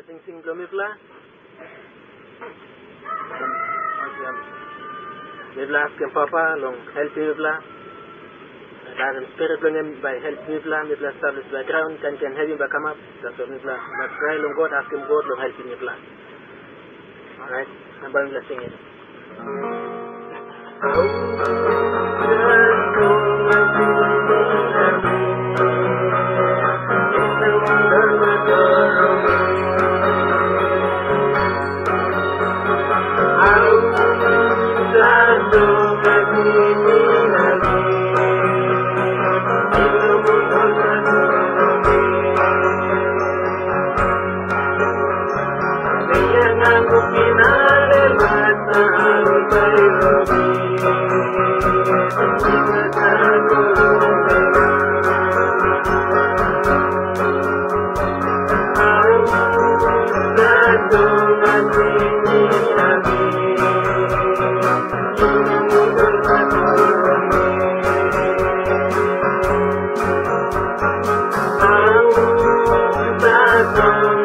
sing belum ibla. Ibla ke papa long help ibla. Dan spirit long by help ibla establish background can have him come up. That's what ibla. But try long God ask him God long help ibla. Alright, I'm going to sing it. Song